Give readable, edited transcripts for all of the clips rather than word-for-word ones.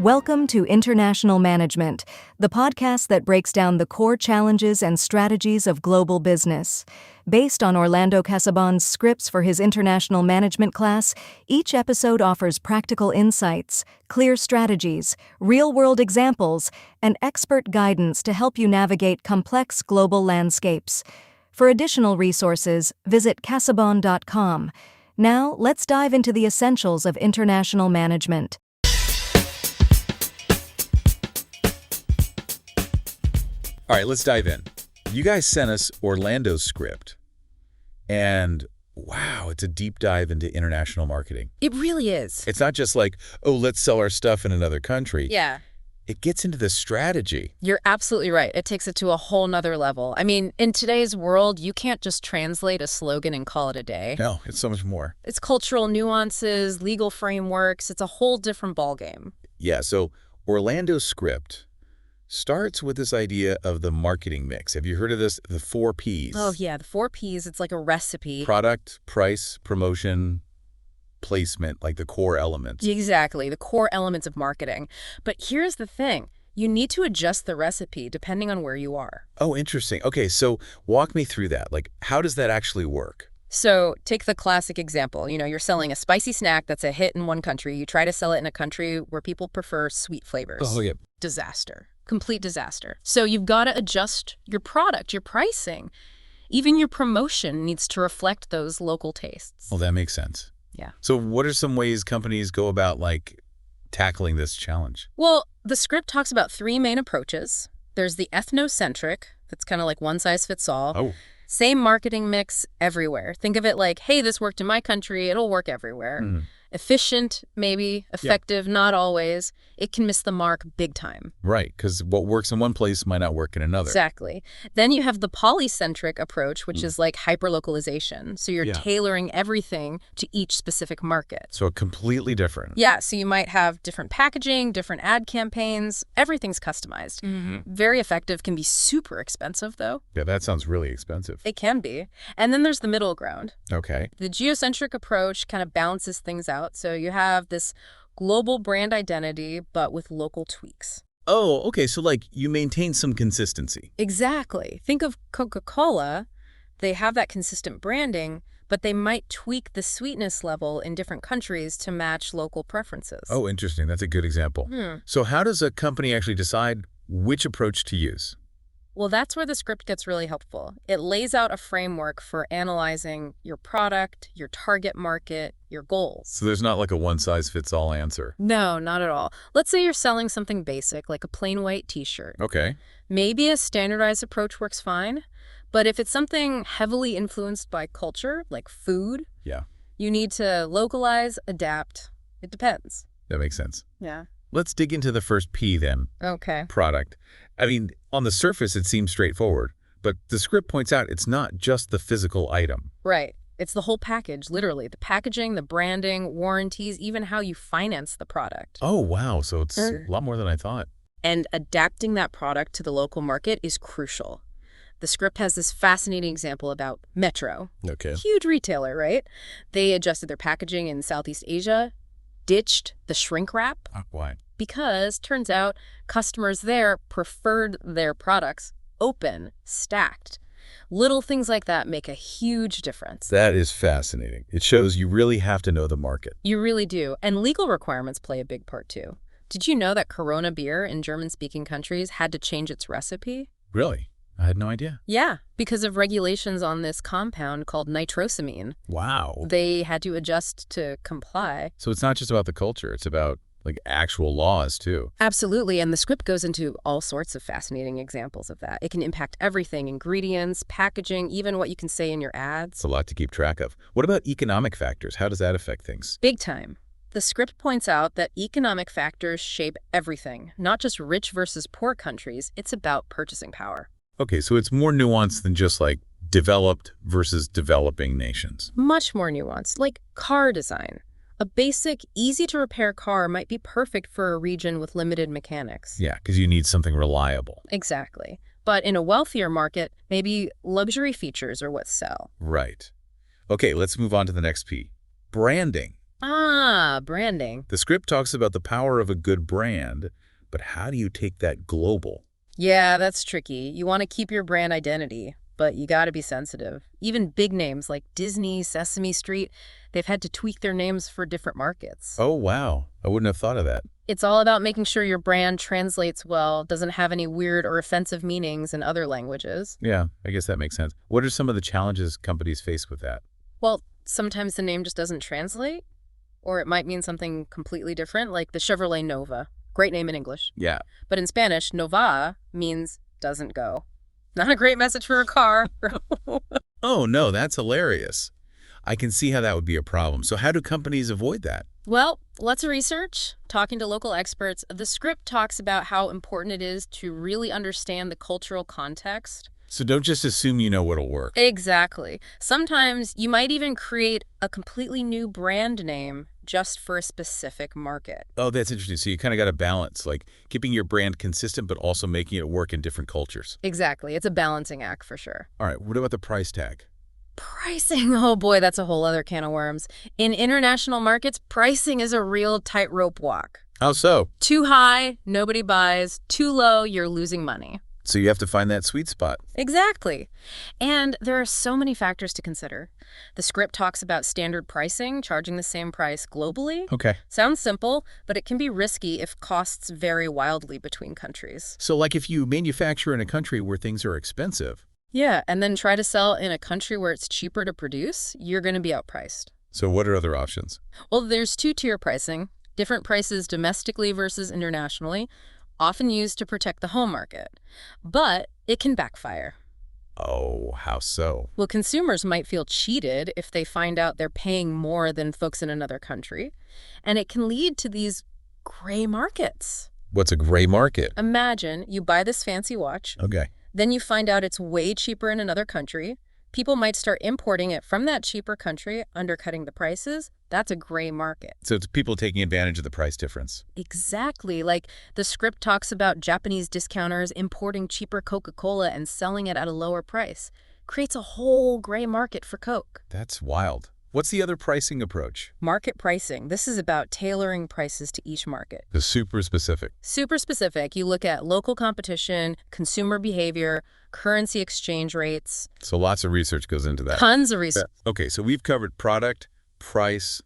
Welcome to International Management, the podcast that breaks down the core challenges and strategies of global business. Based on Orlando Casabon's scripts for his international management class, each episode offers practical insights, clear strategies, real-world examples, and expert guidance to help you navigate complex global landscapes. For additional resources, visit casabon.com. Now, let's dive into the essentials of international management. All right, let's dive in. You guys sent us Orlando's script, and wow, it's a deep dive into international marketing. It really is. It's not just like, oh, let's sell our stuff in another country. Yeah. It gets into the strategy. You're absolutely right. It takes it to a whole nother level. I mean, in today's world, you can't just translate a slogan and call it a day. No, it's so much more. It's cultural nuances, legal frameworks. It's a whole different ballgame. Yeah, so Orlando's script starts with this idea of the marketing mix. Have you heard of this? The 4 Ps. Oh, yeah, the 4 Ps. It's like a recipe. Product, price, promotion, placement, like the core elements. Exactly, the core elements of marketing. But here's the thing. You need to adjust the recipe depending on where you are. Oh, interesting. Okay, so walk me through that. Like, how does that actually work? So take the classic example. You're selling a spicy snack that's a hit in one country. You try to sell it in a country where people prefer sweet flavors. Oh, yeah. Disaster. Complete disaster. So you've got to adjust your product, your pricing. Even your promotion needs to reflect those local tastes. Well, that makes sense. Yeah. So what are some ways companies go about, like, tackling this challenge? Well, the script talks about 3 main approaches. There's the ethnocentric, that's kind of like one size fits all. Oh. Same marketing mix everywhere. Think of it like, hey, this worked in my country, it'll work everywhere. Mm. Efficient, maybe. Effective, not always. It can miss the mark big time. Right, because what works in one place might not work in another. Exactly. Then you have the polycentric approach, which is like hyperlocalization. So you're tailoring everything to each specific market. So completely different. Yeah, so you might have different packaging, different ad campaigns. Everything's customized. Very effective, can be super expensive, though. Yeah, that sounds really expensive. It can be. And then there's the middle ground. Okay. The geocentric approach kind of balances things out. So you have this global brand identity, but with local tweaks. Oh, okay, so like you maintain some consistency. Exactly. Think of Coca-Cola. They have that consistent branding, but they might tweak the sweetness level in different countries to match local preferences. Oh, interesting. That's a good example. So how does a company actually decide which approach to use? Well, that's where the script gets really helpful. It lays out a framework for analyzing your product, your target market, your goals. So there's not like a one-size-fits-all answer. No, not at all. Let's say you're selling something basic, like a plain white t-shirt. Okay. Maybe a standardized approach works fine, but if it's something heavily influenced by culture, like food, you need to localize, adapt. It depends. That makes sense. Yeah. Let's dig into the first P then. Okay. Product. I mean, on the surface, it seems straightforward, but the script points out it's not just the physical item. Right. It's the whole package, literally. The packaging, the branding, warranties, even how you finance the product. Oh, wow. So it's a lot more than I thought. And adapting that product to the local market is crucial. The script has this fascinating example about Metro. Okay. Huge retailer, right? They adjusted their packaging in Southeast Asia, ditched the shrink wrap. Why? Because turns out customers there preferred their products open, stacked. Little things like that make a huge difference. That is fascinating. It shows you really have to know the market. You really do. And legal requirements play a big part too. Did you know that Corona beer in German-speaking countries had to change its recipe? Really? I had no idea. Yeah, because of regulations on this compound called nitrosamine. Wow. They had to adjust to comply. So it's not just about the culture. It's about like actual laws too. Absolutely, and the script goes into all sorts of fascinating examples of that. It can impact everything, ingredients, packaging, even what you can say in your ads. It's a lot to keep track of. What about economic factors? How does that affect things? Big time. The script points out that economic factors shape everything, not just rich versus poor countries. It's about purchasing power. Okay, so it's more nuanced than just like developed versus developing nations. Much more nuanced, like car design. A basic, easy-to-repair car might be perfect for a region with limited mechanics. Yeah, because you need something reliable. Exactly. But in a wealthier market, maybe luxury features are what sell. Right. Okay, let's move on to the next P. Branding. Ah, branding. The script talks about the power of a good brand, but how do you take that global? Yeah, that's tricky. You want to keep your brand identity, but you got to be sensitive. Even big names like Disney, Sesame Street, they've had to tweak their names for different markets. Oh, wow. I wouldn't have thought of that. It's all about making sure your brand translates well, doesn't have any weird or offensive meanings in other languages. Yeah, I guess that makes sense. What are some of the challenges companies face with that? Well, sometimes the name just doesn't translate, or it might mean something completely different, like the Chevrolet Nova. Great name in English. Yeah. But in Spanish, Nova means doesn't go. Not a great message for a car. Oh, no, that's hilarious. I can see how that would be a problem. So how do companies avoid that? Well, lots of research, talking to local experts. The script talks about how important it is to really understand the cultural context. So don't just assume you know what'll work. Exactly. Sometimes you might even create a completely new brand name just for a specific market. Oh, that's interesting. So you kind of got to balance, like keeping your brand consistent, but also making it work in different cultures. Exactly. It's a balancing act for sure. All right, what about the price tag? Pricing, oh boy, that's a whole other can of worms. In international markets, pricing is a real tightrope walk. How so? Too high, nobody buys. Too low, you're losing money. So you have to find that sweet spot. Exactly. And there are so many factors to consider. The script talks about standard pricing, charging the same price globally. Okay. Sounds simple, but it can be risky if costs vary wildly between countries. So like if you manufacture in a country where things are expensive. Yeah, and then try to sell in a country where it's cheaper to produce, you're going to be outpriced. So what are other options? Well, there's two-tier pricing, different prices domestically versus internationally, often used to protect the home market. But it can backfire. Oh, how so? Well, consumers might feel cheated if they find out they're paying more than folks in another country. And it can lead to these gray markets. What's a gray market? Imagine you buy this fancy watch. Okay. Then you find out it's way cheaper in another country. People might start importing it from that cheaper country, undercutting the prices. That's a gray market. So it's people taking advantage of the price difference. Exactly. Like the script talks about Japanese discounters importing cheaper Coca-Cola and selling it at a lower price. Creates a whole gray market for Coke. That's wild. What's the other pricing approach? Market pricing. This is about tailoring prices to each market. The super specific. Super specific. You look at local competition, consumer behavior, currency exchange rates. So lots of research goes into that. Tons of research. Okay, so we've covered product, price.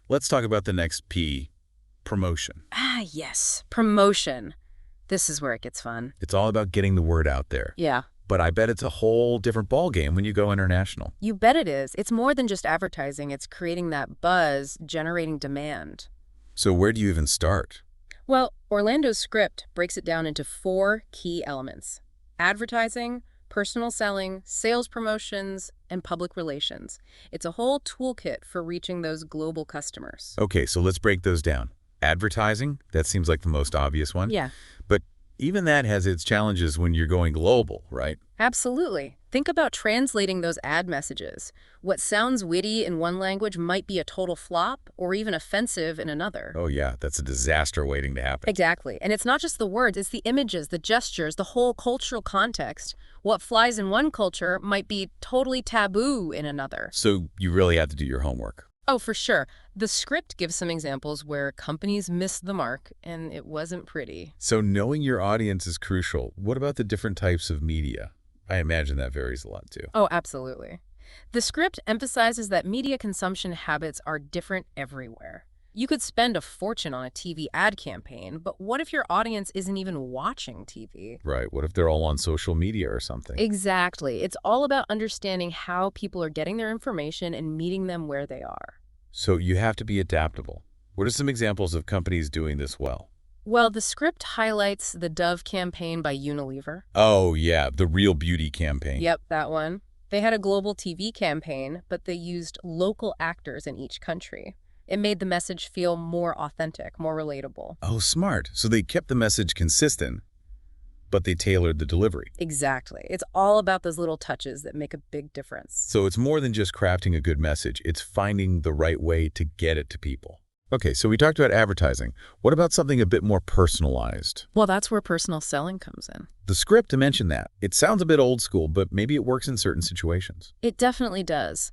Let's talk about the next P, promotion. Ah, yes. Promotion. This is where it gets fun. It's all about getting the word out there. Yeah. But I bet it's a whole different ballgame when you go international. You bet it is. It's more than just advertising. It's creating that buzz, generating demand. So where do you even start? Well, Orlando's script breaks it down into 4 key elements: advertising, personal selling, sales promotions, and public relations. It's a whole toolkit for reaching those global customers. Okay, so let's break those down. Advertising, that seems like the most obvious one. Yeah. But even that has its challenges when you're going global, right? Absolutely. Think about translating those ad messages. What sounds witty in one language might be a total flop or even offensive in another. Oh yeah, that's a disaster waiting to happen. Exactly. And it's not just the words, it's the images, the gestures, the whole cultural context. What flies in one culture might be totally taboo in another. So you really have to do your homework. Oh, for sure. The script gives some examples where companies missed the mark and it wasn't pretty. So knowing your audience is crucial. What about the different types of media? I imagine that varies a lot too. Oh, absolutely. The script emphasizes that media consumption habits are different everywhere. You could spend a fortune on a TV ad campaign, but what if your audience isn't even watching TV? Right. What if they're all on social media or something? Exactly. It's all about understanding how people are getting their information and meeting them where they are. So you have to be adaptable. What are some examples of companies doing this well? Well, the script highlights the Dove campaign by Unilever. Oh, yeah, the Real Beauty campaign. Yep, that one. They had a global TV campaign, but they used local actors in each country. It made the message feel more authentic, more relatable. Oh, smart. So they kept the message consistent, but they tailored the delivery. Exactly. It's all about those little touches that make a big difference. So it's more than just crafting a good message. It's finding the right way to get it to people. Okay, so we talked about advertising. What about something a bit more personalized? Well, that's where personal selling comes in. The script mentioned that. It sounds a bit old school, but maybe it works in certain situations. It definitely does.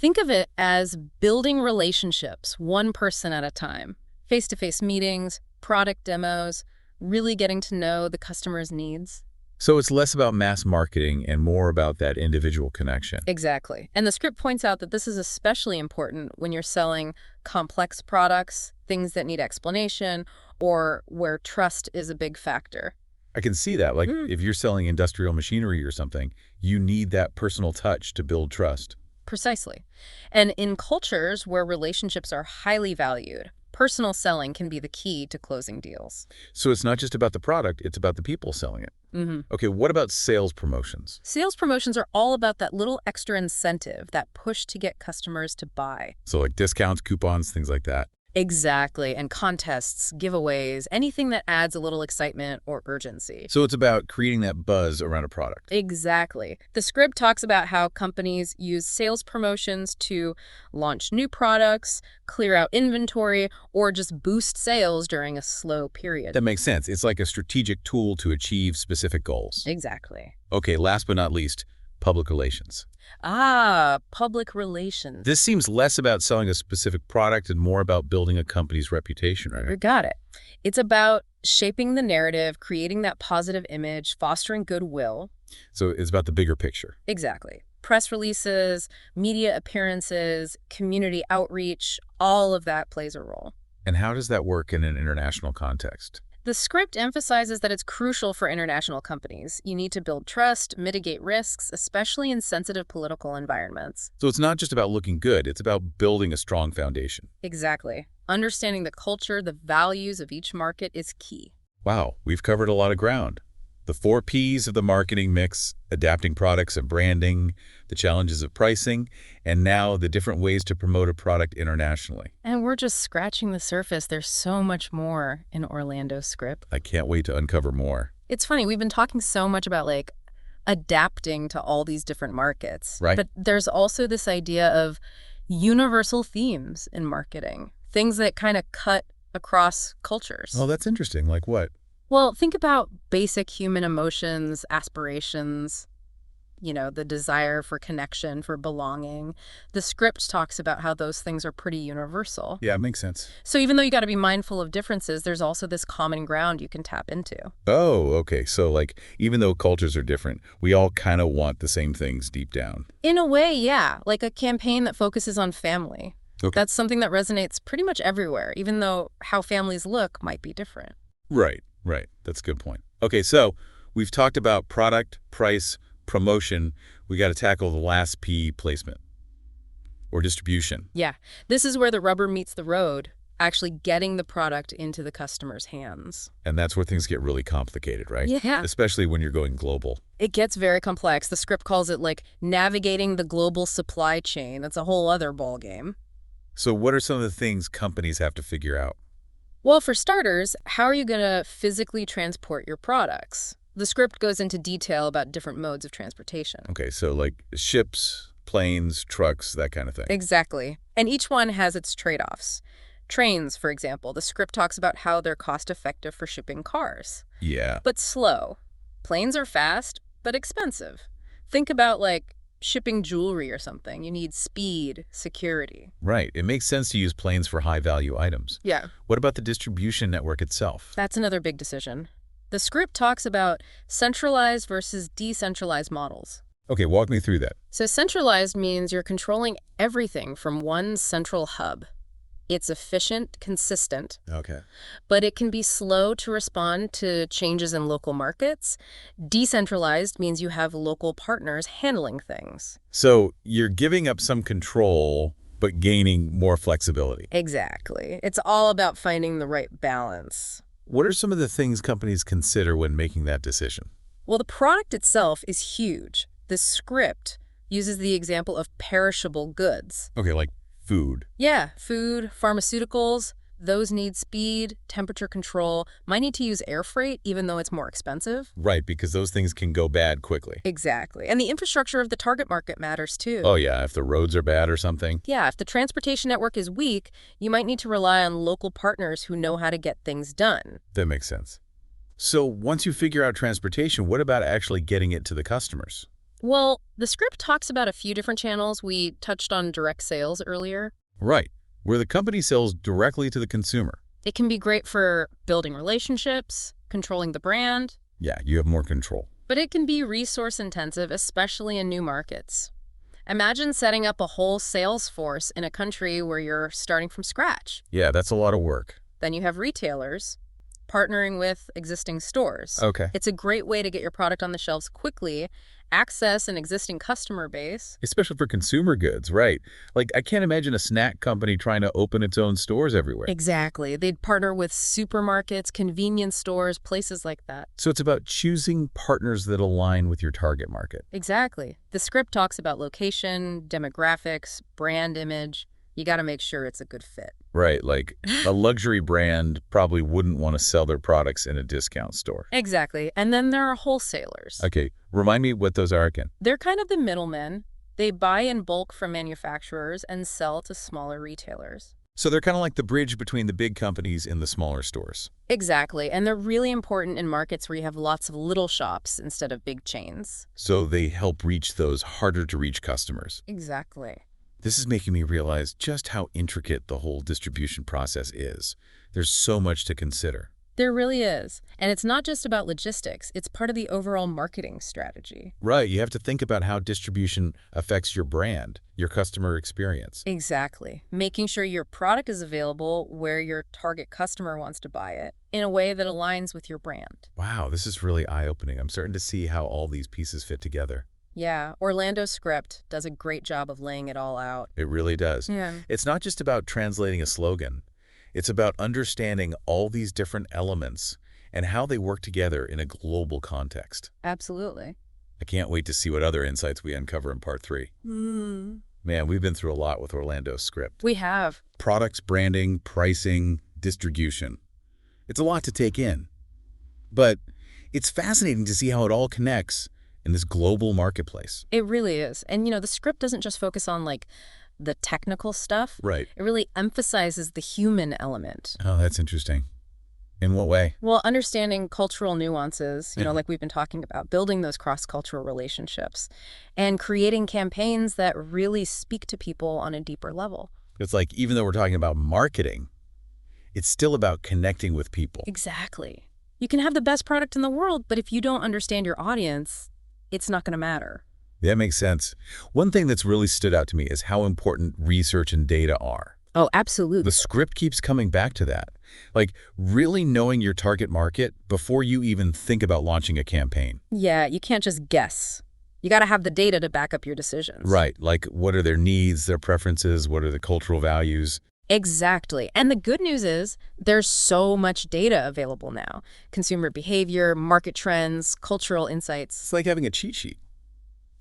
Think of it as building relationships, one person at a time. Face-to-face meetings, product demos, really getting to know the customer's needs. So it's less about mass marketing and more about that individual connection. Exactly. And the script points out that this is especially important when you're selling complex products, things that need explanation, or where trust is a big factor. I can see that. Like if you're selling industrial machinery or something, you need that personal touch to build trust. Precisely. And in cultures where relationships are highly valued, personal selling can be the key to closing deals. So it's not just about the product, it's about the people selling it. Mm-hmm. Okay, what about sales promotions? Sales promotions are all about that little extra incentive, that push to get customers to buy. So like discounts, coupons, things like that. Exactly. And contests, giveaways, anything that adds a little excitement or urgency. So it's about creating that buzz around a product. Exactly. The script talks about how companies use sales promotions to launch new products, clear out inventory, or just boost sales during a slow period. That makes sense. It's like a strategic tool to achieve specific goals. Exactly. Okay, last but not least, public relations. Public relations. This seems less about selling a specific product and more about building a company's reputation, You right? got it. It's about shaping the narrative, creating that positive image, fostering goodwill. So it's about the bigger picture. Exactly. Press releases, media appearances, community outreach, all of that plays a role. And how does that work in an international context? The script emphasizes that it's crucial for international companies. You need to build trust, mitigate risks, especially in sensitive political environments. So it's not just about looking good, it's about building a strong foundation. Exactly. Understanding the culture, the values of each market is key. Wow, we've covered a lot of ground. The 4 Ps of the marketing mix, adapting products and branding, the challenges of pricing, and now the different ways to promote a product internationally. And we're just scratching the surface. There's so much more in Orlando's script. I can't wait to uncover more. It's funny, we've been talking so much about adapting to all these different markets. Right. But there's also this idea of universal themes in marketing, things that kind of cut across cultures. Oh, that's interesting. Like what? Well, think about basic human emotions, aspirations, the desire for connection, for belonging. The script talks about how those things are pretty universal. Yeah, it makes sense. So even though you got to be mindful of differences, there's also this common ground you can tap into. Oh, okay. So like, even though cultures are different, we all kind of want the same things deep down. In a way, yeah, like a campaign that focuses on family. Okay. That's something that resonates pretty much everywhere, even though how families look might be different. Right. That's a good point. Okay, so we've talked about product, price, promotion. We got to tackle the last P, placement or distribution. Yeah, this is where the rubber meets the road, actually getting the product into the customer's hands. And that's where things get really complicated, right? Yeah. Especially when you're going global. It gets very complex. The script calls it navigating the global supply chain. That's a whole other ballgame. So what are some of the things companies have to figure out? Well, for starters, how are you going to physically transport your products? The script goes into detail about different modes of transportation. Okay, so like ships, planes, trucks, that kind of thing. Exactly. And each one has its trade-offs. Trains, for example, the script talks about how they're cost-effective for shipping cars, Yeah. but slow. Planes are fast, but expensive. Think about shipping jewelry or something. You need speed, security. Right. It makes sense to use planes for high-value items. Yeah. What about the distribution network itself? That's another big decision. The script talks about centralized versus decentralized models. Okay, walk me through that. So centralized means you're controlling everything from one central hub. It's efficient, consistent, Okay. but it can be slow to respond to changes in local markets. Decentralized means you have local partners handling things. So you're giving up some control, but gaining more flexibility. Exactly. It's all about finding the right balance. What are some of the things companies consider when making that decision? Well, the product itself is huge. The script uses the example of perishable goods. Okay, like food. Yeah, food, pharmaceuticals, those need speed, temperature control, might need to use air freight even though it's more expensive. Right, because those things can go bad quickly. Exactly. And the infrastructure of the target market matters too. Oh yeah, if the roads are bad or something. Yeah, if the transportation network is weak, you might need to rely on local partners who know how to get things done. That makes sense. So once you figure out transportation, what about actually getting it to the customers? Well, the script talks about a few different channels. We touched on direct sales earlier. Right, where the company sells directly to the consumer. It can be great for building relationships, controlling the brand, Yeah, you have more control. but it can be resource intensive, especially in new markets. Imagine setting up a whole sales force in a country where you're starting from scratch. Yeah, that's a lot of work. Then you have retailers partnering with existing stores. Okay. It's a great way to get your product on the shelves quickly, access an existing customer base. Especially for consumer goods, right? Like, I can't imagine a snack company trying to open its own stores everywhere. Exactly. They'd partner with supermarkets, convenience stores, places like that. So it's about choosing partners that align with your target market. Exactly. The script talks about location, demographics, brand image. You got to make sure it's a good fit. Right, like a luxury brand probably wouldn't want to sell their products in a discount store. Exactly. And then there are wholesalers. Okay, remind me what those are again. They're kind of the middlemen. They buy in bulk from manufacturers and sell to smaller retailers. So they're kind of like the bridge between the big companies and the smaller stores. Exactly. And they're really important in markets where you have lots of little shops instead of big chains. So they help reach those harder to reach customers. Exactly. This is making me realize just how intricate the whole distribution process is. There's so much to consider. There really is. And it's not just about logistics. It's part of the overall marketing strategy. Right, you have to think about how distribution affects your brand, your customer experience. Exactly. Making sure your product is available where your target customer wants to buy it in a way that aligns with your brand. Wow, this is really eye-opening. I'm starting to see how all these pieces fit together. Yeah, Orlando's script does a great job of laying it all out. It really does. Yeah. It's not just about translating a slogan. It's about understanding all these different elements and how they work together in a global context. Absolutely. I can't wait to see what other insights we uncover in part 3. Man, we've been through a lot with Orlando's script. We have. Products, branding, pricing, distribution. It's a lot to take in. But it's fascinating to see how it all connects in this global marketplace. It really is. And, the script doesn't just focus on, the technical stuff. Right. It really emphasizes the human element. Oh, that's interesting. In what way? Well, understanding cultural nuances, like we've been talking about, building those cross-cultural relationships, and creating campaigns that really speak to people on a deeper level. It's like, even though we're talking about marketing, it's still about connecting with people. Exactly. You can have the best product in the world, but if you don't understand your audience, it's not going to matter. That makes sense. One thing that's really stood out to me is how important research and data are. Oh, absolutely. The script keeps coming back to that. Like, really knowing your target market before you even think about launching a campaign. Yeah, you can't just guess. You got to have the data to back up your decisions. Right, like what are their needs, their preferences, what are the cultural values? Exactly. And the good news is there's so much data available now. Consumer behavior, market trends, cultural insights. It's like having a cheat sheet.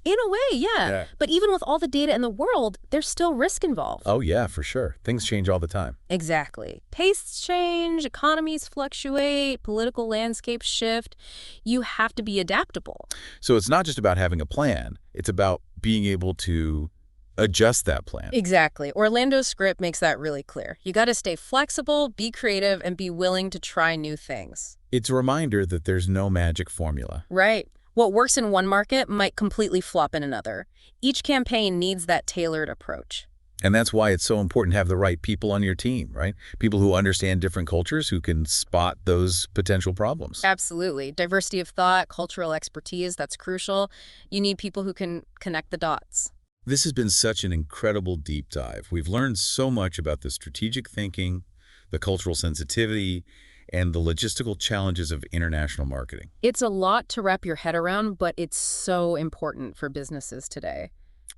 In a way, yeah. But even with all the data in the world, there's still risk involved. Oh, yeah, for sure. Things change all the time. Exactly. Tastes change, economies fluctuate, political landscapes shift. You have to be adaptable. So it's not just about having a plan. It's about being able to adjust that plan. Exactly. Orlando's script makes that really clear. You got to stay flexible, be creative, and be willing to try new things. It's a reminder that there's no magic formula. Right. What works in one market might completely flop in another. Each campaign needs that tailored approach. And that's why it's so important to have the right people on your team, right? People who understand different cultures, who can spot those potential problems. Absolutely. Diversity of thought, cultural expertise, that's crucial. You need people who can connect the dots. This has been such an incredible deep dive. We've learned so much about the strategic thinking, the cultural sensitivity, and the logistical challenges of international marketing. It's a lot to wrap your head around, but it's so important for businesses today.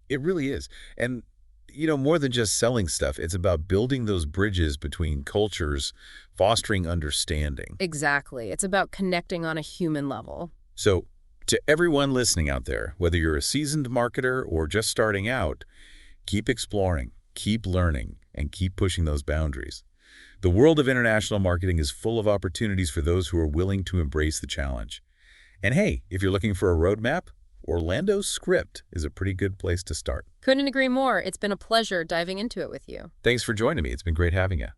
It really is. And, more than just selling stuff, it's about building those bridges between cultures, fostering understanding. Exactly. It's about connecting on a human level. So, to everyone listening out there, whether you're a seasoned marketer or just starting out, keep exploring, keep learning, and keep pushing those boundaries. The world of international marketing is full of opportunities for those who are willing to embrace the challenge. And hey, if you're looking for a roadmap, Orlando's script is a pretty good place to start. Couldn't agree more. It's been a pleasure diving into it with you. Thanks for joining me. It's been great having you.